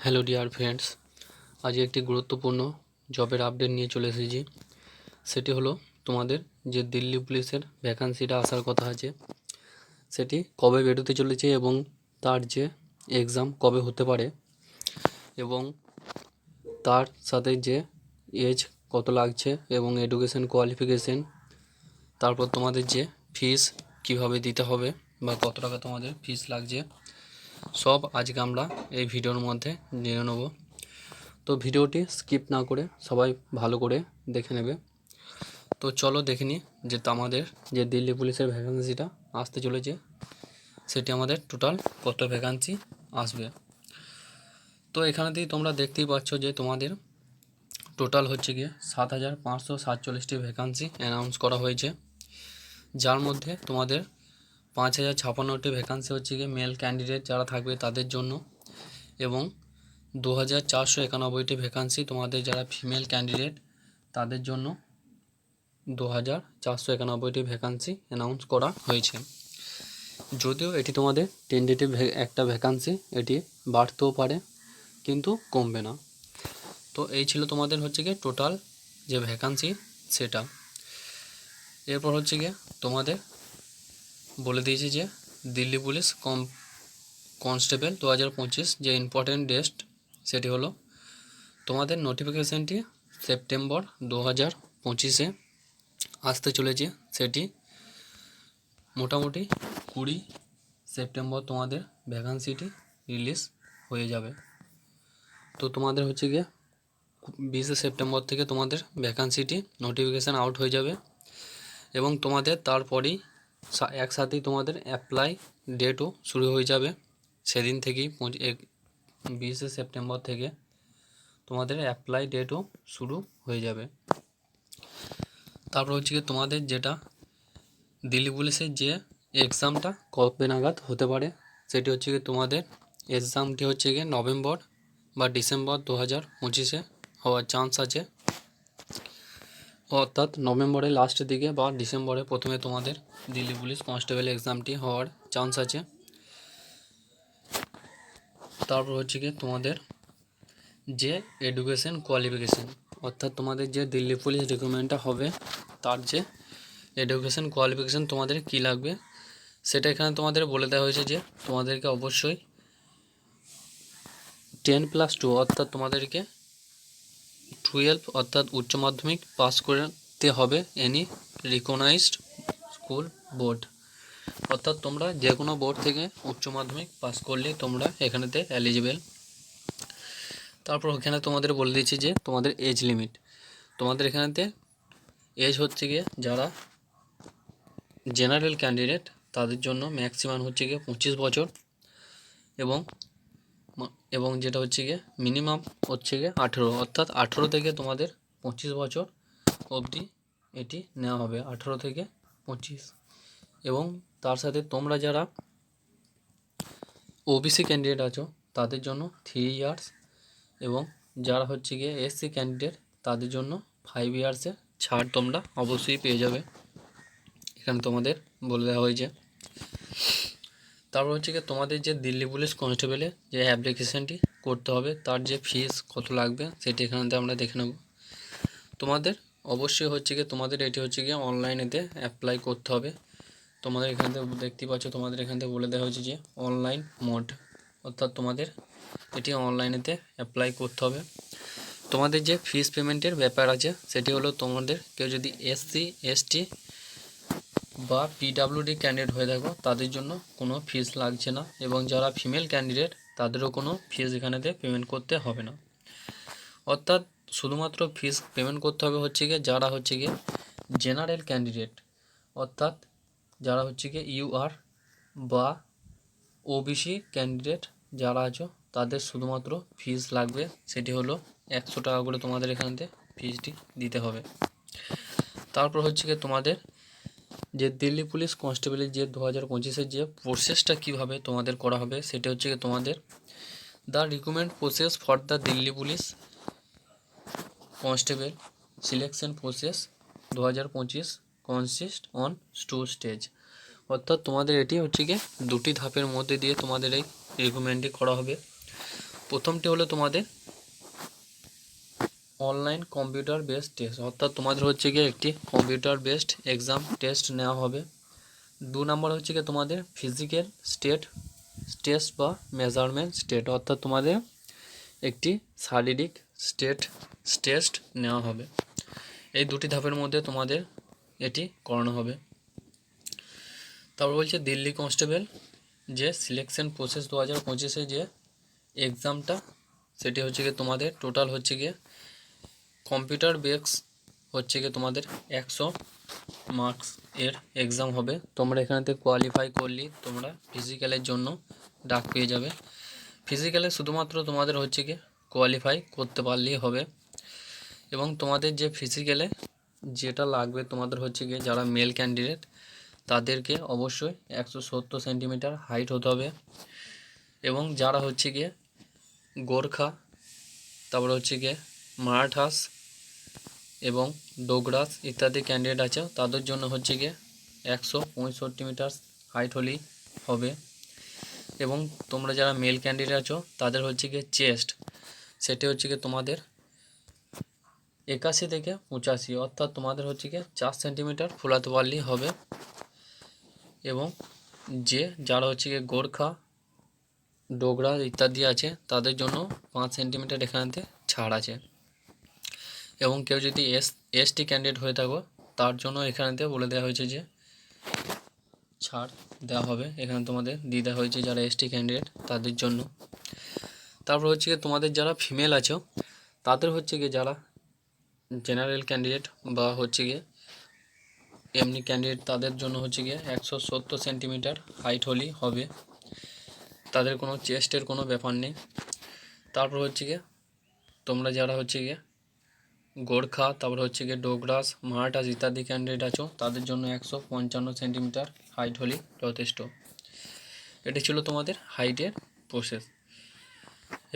Hello dear friends, আজ একটি গুরুত্বপূর্ণ জবের আপডেট নিয়ে চলে এসেছি। সেটি হলো তোমাদের যে দিল্লি পুলিশের ভ্যাকান্সিটা আসার কথা আছে সেটি কবে বেরোতে চলেছে এবং তার যে এক্সাম কবে হতে পারে এবং তার সাথে যে এজ কত লাগছে এবং এডুকেশন কোয়ালিফিকেশন, তারপর তোমাদের যে ফিস কিভাবে দিতে হবে বা কত টাকা তোমাদের ফিস লাগছে, সব আজকে আমরা এই ভিডিওর মধ্যে জেনে নেব। তো ভিডিওটি স্কিপ না করে সবাই ভালো করে দেখে নেবে। তো চলো দেখে নিই যে আমাদের যে দিল্লি পুলিশের ভ্যাকান্সিটা আসতে চলেছে সেটি আমাদের টোটাল কত ভ্যাকান্সি আসবে। তো এখানেতেই তোমরা দেখতেই পাচ্ছ যে তোমাদের টোটাল হচ্ছে গিয়ে 7,547টি ভ্যাকান্সি অ্যানাউন্স করা হয়েছে, যার মধ্যে তোমাদের 5,056টি ভ্যাকান্সি হচ্ছে গিয়ে মেল ক্যান্ডিডেট যারা থাকবে তাদের জন্য এবং 2,491টি ভ্যাকান্সি তোমাদের যারা ফিমেল ক্যান্ডিডেট তাদের জন্য 2,491টি ভ্যাকান্সি অ্যানাউন্স করা হয়েছে। যদিও এটি তোমাদের টেন্টেটিভ একটা ভ্যাকান্সি, এটি বাড়তেও পারে কিন্তু কমবে না। তো এই ছিল তোমাদের হচ্ছে গিয়ে টোটাল যে ভ্যাকান্সি সেটা। এরপর হচ্ছে গিয়ে তোমাদের বলে দিয়েছি যে দিল্লি পুলিশ কনস্টেবল 2025 যে ইম্পর্টেন্ট ডেট সেটি হলো তোমাদের নোটিফিকেশানটি সেপ্টেম্বর 2025-এ আসতে চলেছে। সেটি মোটামুটি 20 সেপ্টেম্বর তোমাদের ভ্যাকান্সিটি রিলিজ হয়ে যাবে। তো তোমাদের হচ্ছে গিয়ে 20 সেপ্টেম্বর থেকে তোমাদের ভ্যাকান্সিটি নোটিফিকেশান আউট হয়ে যাবে এবং তোমাদের তারপরেই একসাথেই তোমাদের অ্যাপ্লাই ডেটও শুরু হয়ে যাবে। সেদিন থেকেই 20 সেপ্টেম্বর থেকে তোমাদের অ্যাপ্লাই ডেটও শুরু হয়ে যাবে। তারপর হচ্ছে গিয়ে তোমাদের যেটা দিল্লি পুলিশের যে এক্সামটা কবে নাগাদ হতে পারে সেটি হচ্ছে গিয়ে তোমাদের এক্সামটি হচ্ছে গিয়ে নভেম্বর বা ডিসেম্বর 2025-এ হওয়ার চান্স আছে, অর্থাৎ নভেম্বরের লাস্টের দিকে বা ডিসেম্বরে প্রথমে তোমাদের দিল্লি পুলিশ কনস্টেবল এক্সামটি হওয়ার চান্স আছে। তারপর হচ্ছে গিয়ে তোমাদের যে এডুকেশন কোয়ালিফিকেশান, অর্থাৎ তোমাদের যে দিল্লি পুলিশ রিক্রুটমেন্টটা হবে তার যে এডুকেশন কোয়ালিফিকেশান তোমাদের কী লাগবে সেটা এখানে তোমাদের বলে দেওয়া হয়েছে যে তোমাদেরকে অবশ্যই 10+2 অর্থাৎ তোমাদেরকে 12 অর্থাৎ উচ্চ মাধ্যমিক পাস করতে হবে এনি রিকগনাইজড স্কুল বোর্ড, অর্থাৎ তোমরা যে কোনো বোর্ড থেকে উচ্চ মাধ্যমিক পাস করলেই তোমরা এখানেতে এলিজিবেল। তারপর ওখানে তোমাদের বলে দিচ্ছি যে তোমাদের এজ লিমিট, তোমাদের এখানেতে এজ হচ্ছে গিয়ে যারা জেনারেল ক্যান্ডিডেট তাদের জন্য ম্যাক্সিমাম হচ্ছে গিয়ে 25 বছর এবং যেটা হচ্ছে গিয়ে মিনিমাম হচ্ছে গিয়ে 18, অর্থাৎ 18 থেকে তোমাদের 25 বছর অবধি এটি নেওয়া হবে, 18 থেকে 25। এবং তার সাথে তোমরা যারা ওবিসি ক্যান্ডিডেট আছো তাদের জন্য 3 ইয়ার্স এবং যারা হচ্ছে গিয়ে এসসি ক্যান্ডিডেট তাদের জন্য 5 ইয়ার্সের ছাড় তোমরা অবশ্যই পেয়ে যাবে, এখানে তোমাদের বলে দেওয়া হয়েছে। তারপর হচ্ছে গিয়ে তোমাদের যে দিল্লি পুলিশ কনস্টেবলের যে অ্যাপ্লিকেশানটি করতে হবে তার যে ফিস কত লাগবে সেটি এখানেতে আমরা দেখে নেব। তোমাদের অবশ্যই হচ্ছে গিয়ে তোমাদের এটি হচ্ছে গিয়ে অনলাইনেতে অ্যাপ্লাই করতে হবে। তোমাদের এখান থেকে দেখতেই পাচ্ছ তোমাদের এখান থেকে বলে দেওয়া হয়েছে যে অনলাইন মোড, অর্থাৎ তোমাদের এটি অনলাইনেতে অ্যাপ্লাই করতে হবে। তোমাদের যে ফিস পেমেন্টের ব্যাপার আছে সেটি হলো তোমাদের কেউ যদি এসসি এসটি বা পিডাব্লিউডি ক্যান্ডিডেট হয়ে থাকো তাদের জন্য কোনো ফিস লাগছে না এবং যারা ফিমেল ক্যান্ডিডেট তাদেরও কোনো ফিস এখানেতে পেমেন্ট করতে হবে না, অর্থাৎ শুধুমাত্র ফিস পেমেন্ট করতে হবে হচ্ছে গিয়ে যারা হচ্ছে গিয়ে জেনারেল ক্যান্ডিডেট, অর্থাৎ যারা হচ্ছে গিয়ে ইউআর বা ওবিসি ক্যান্ডিডেট যারা আছো তাদের শুধুমাত্র ফিস লাগবে, সেটি হলো 100 টাকা করে তোমাদের এখানেতে ফিসটি দিতে হবে। তারপর হচ্ছে গিয়ে তোমাদের যে দিল্লি পুলিশ কনস্টেবলের যে 2025-এর যে প্রসেসটা কীভাবে তোমাদের করা হবে সেটা হচ্ছে গিয়ে তোমাদের the recruitment process for the Delhi police constable selection process 2025 consist on 2 stage, অর্থাৎ তোমাদের এটি হচ্ছে গিয়ে 2টি ধাপের মধ্যে দিয়ে তোমাদের এই রিক্রুটমেন্টটি করা হবে। প্রথমটি হলো তোমাদের অনলাইন কম্পিউটার বেসড টেস্ট, অর্থাৎ তোমাদের হচ্ছে গিয়ে একটি কম্পিউটার বেসড এক্সাম টেস্ট নেওয়া হবে। 2 নম্বর হচ্ছে গিয়ে তোমাদের ফিজিক্যাল স্টেট টেস্ট বা মেজারমেন্ট স্টেট, অর্থাৎ তোমাদের একটি শারীরিক স্টেট টেস্ট নেওয়া হবে। এই দুটি ধাপের মধ্যে তোমাদের এটি করানো হবে। তারপর বলছে দিল্লি কনস্টেবল যে সিলেকশন প্রসেস 2025-এ যে এক্সামটা, সেটি হচ্ছে গিয়ে তোমাদের টোটাল হচ্ছে গিয়ে কম্পিউটার বেস হচ্ছে গিয়ে তোমাদের 100 মার্কস এর এক্সাম হবে। তোমরা এখানেতে কোয়ালিফাই করলে তোমরা ফিজিক্যালের জন্য ডাক পেয়ে যাবে। ফিজিক্যালে শুধুমাত্র তোমাদের হচ্ছে গিয়ে কোয়ালিফাই করতে পারলেই হবে। এবং তোমাদের যে ফিজিক্যালে যেটা লাগবে তোমাদের হচ্ছে গিয়ে যারা মেল ক্যান্ডিডেট তাদেরকে অবশ্যই 170 সেন্টিমিটার হাইট হতে হবে। এবং যারা হচ্ছে গিয়ে গোর্খা, তারপরে হচ্ছে গিয়ে মারাঠাস এবং ডোগরাস ইত্যাদি ক্যান্ডিডেট আছে, তাদের জন্য হচ্ছে গিয়ে 165 মিটার হাইট হলেই হবে। এবং তোমরা যারা মেল ক্যান্ডিডেট আছো তাদের হচ্ছে গিয়ে চেস্ট, সেটি হচ্ছে গিয়ে তোমাদের 81 থেকে 85, অর্থাৎ তোমাদের হচ্ছে গিয়ে 4 সেন্টিমিটার ফোলাতে পারলেই হবে। এবং যারা হচ্ছে গিয়ে গোর্খা, ডোগরা ইত্যাদি আছে তাদের জন্য 5 সেন্টিমিটার এখানেতে ছাড় আছে। এবং কেউ যদি এসটি ক্যান্ডিডেট হয়ে থাকো তার জন্য এখানেতে বলে দেওয়া হয়েছে যে ছাড় দেওয়া হবে, এখানে তোমাদের দিয়ে দেওয়া হয়েছে যারা এসটি ক্যান্ডিডেট তাদের জন্য। তারপর হচ্ছে গিয়ে তোমাদের যারা ফিমেল আছো তাদের হচ্ছে গিয়ে যারা জেনারেল ক্যান্ডিডেট বা হচ্ছে গিয়ে এমনি ক্যান্ডিডেট তাদের জন্য হচ্ছে গিয়ে 170 সেন্টিমিটার হাইট হলেই হবে, তাদের কোনো চেস্টের কোনো ব্যাপার নেই। তারপর হচ্ছে গিয়ে তোমরা যারা হচ্ছে গিয়ে গোর্খা, তারপর হচ্ছে গিয়ে ডোগরাস, মারাঠাস ইত্যাদি ক্যান্ডিডেট আছো তাদের জন্য 155 সেন্টিমিটার হাইট হলেই যথেষ্ট। এটি ছিল তোমাদের হাইটের প্রসেস।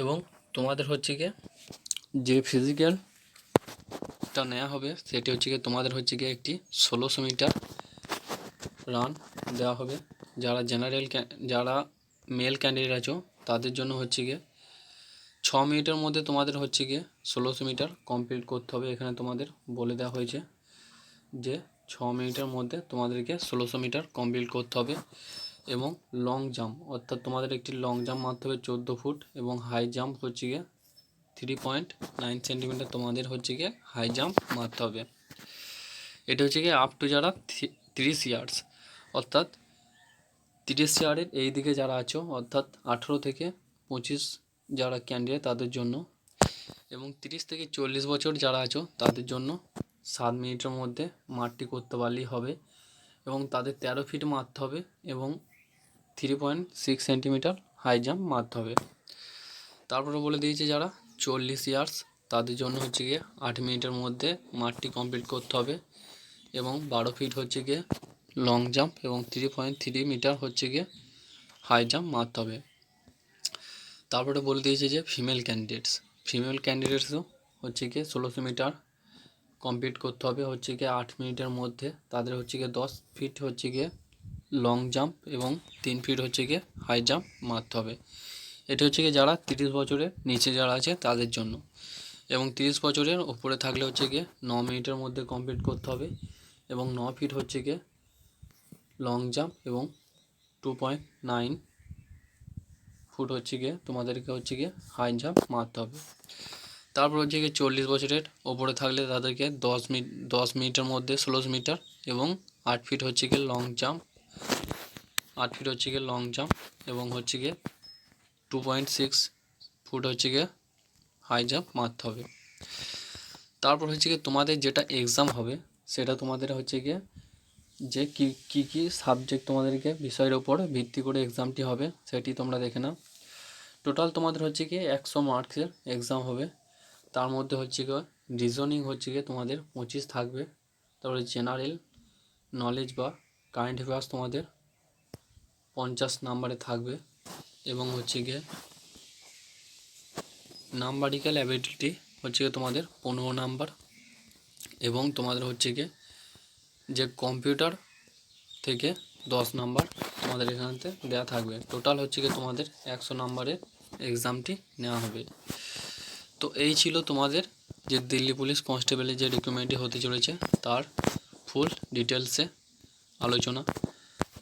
এবং তোমাদের হচ্ছে গিয়ে যে ফিজিক্যালটা নেওয়া হবে সেটি হচ্ছে গিয়ে তোমাদের হচ্ছে গিয়ে একটি 1600 মিটার রান দেওয়া হবে। যারা যারা মেল ক্যান্ডিডেট আছো তাদের জন্য হচ্ছে গিয়ে 6 মিনিটের মধ্যে তোমাদের হচ্ছে গিয়ে 1600 মিটার কমপ্লিট করতে হবে। এখানে তোমাদের বলে দেওয়া হয়েছে যে 6 মিনিটের মধ্যে তোমাদেরকে 1600 মিটার কমপ্লিট করতে হবে। এবং লং জাম্প, অর্থাৎ তোমাদের একটি লং জাম্প মারতে হবে 14 ফুট, এবং হাই জাম্প হচ্ছে গিয়ে 3.9 সেন্টিমিটার তোমাদের হচ্ছে গিয়ে হাই জাম্প মারতে হবে। এটা হচ্ছে গিয়ে আপ টু যারা 30 ইয়ার্স, অর্থাৎ 30 ইয়ারের এই দিকে যারা আছো, অর্থাৎ 18 থেকে 25 যারা ক্যান্ডিডেট তাদের জন্য। এবং 30 থেকে 40 বছর যারা আছো তাদের জন্য 7 মিনিটের মধ্যে মারটি করতে পারলেই হবে। এবং তাদের 13 ফিট মারতে হবে এবং 3.6 সেন্টিমিটার হাই জাম্প মারতে হবে। তারপরে বলে দিয়েছে যারা 40 ইয়ার্স তাদের জন্য হচ্ছে গিয়ে 8 মিনিটের মধ্যে মারটি কমপ্লিট করতে হবে এবং 12 ফিট হচ্ছে গিয়ে লং জাম্প এবং 3.3 মিটার হচ্ছে গিয়ে হাই জাম্প মারতে হবে। তারপরে বলে দিয়েছে যে ফিমেল ক্যান্ডিডেটসও হচ্ছে গিয়ে 1600 মিটার কমপ্লিট করতে হবে হচ্ছে গিয়ে 8 মিনিটের মধ্যে। তাদের হচ্ছে গিয়ে 10 ফিট হচ্ছে গিয়ে লং জাম্প এবং 3 ফিট হচ্ছে গিয়ে হাই জাম্প মারতে হবে। এটা হচ্ছে গিয়ে যারা 30 বছরের নিচে যারা আছে তাদের জন্য। এবং 30 বছরের উপরে থাকলে হচ্ছে গিয়ে 9 মিনিটের মধ্যে কমপ্লিট করতে হবে এবং 9 ফিট হচ্ছে গিয়ে লং জাম্প এবং 2.9 ফুট হচ্ছে গিয়ে তোমাদেরকে হচ্ছে গিয়ে হাই জাম্প মারতে হবে। তারপর হচ্ছে গিয়ে 40 বছরের ওপরে থাকলে তাদেরকে 10 মিনিটের মধ্যে 1600 মিটার এবং 8 ফিট হচ্ছে গিয়ে লং জাম্প এবং হচ্ছে গিয়ে 2.6 ফুট হচ্ছে গিয়ে হাই জাম্প মারতে হবে। তারপর হচ্ছে গিয়ে তোমাদের যেটা এক্সাম হবে সেটা তোমাদের হচ্ছে গিয়ে যে কী সাবজেক্ট তোমাদেরকে বিষয়ের ওপর ভিত্তি করে এক্সামটি হবে সেটি তোমরা দেখে নাও। টোটাল তোমাদের হচ্ছে গিয়ে 100 মার্কসের এক্সাম হবে। তার মধ্যে হচ্ছে গিয়ে রিজনিং হচ্ছে গিয়ে তোমাদের 25 থাকবে। তারপরে জেনারেল নলেজ বা কারেন্ট অ্যাফেয়ার্স তোমাদের 50 নাম্বারে থাকবে এবং হচ্ছে গিয়ে নাম্বারিক্যাল অ্যাবিলিটি হচ্ছে গিয়ে তোমাদের 15 নাম্বার এবং তোমাদের হচ্ছে গিয়ে যে কম্পিউটার থেকে 10 নাম্বার তোমাদের এখানেতে দেওয়া থাকবে। টোটাল হচ্ছে গিয়ে তোমাদের 100 নাম্বারের এক্সামটি নেওয়া হবে। তো এই ছিল তোমাদের যে দিল্লি পুলিশ কনস্টেবলের যে রিক্রুটমেন্টটি হতে চলেছে তার ফুল ডিটেলসে আলোচনা।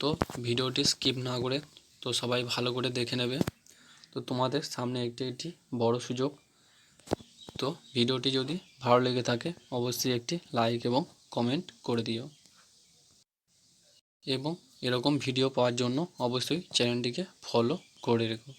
তো ভিডিওটি স্কিপ না করে তো সবাই ভালো করে দেখে নেবে। তো তোমাদের সামনে একটি বড় সুযোগ। তো ভিডিওটি যদি ভালো লেগে থাকে অবশ্যই একটি লাইক এবং কমেন্ট করে দিও, এবং এরকম ভিডিও পাওয়ার জন্য অবশ্যই চ্যানেলটিকে ফলো করে রেখো।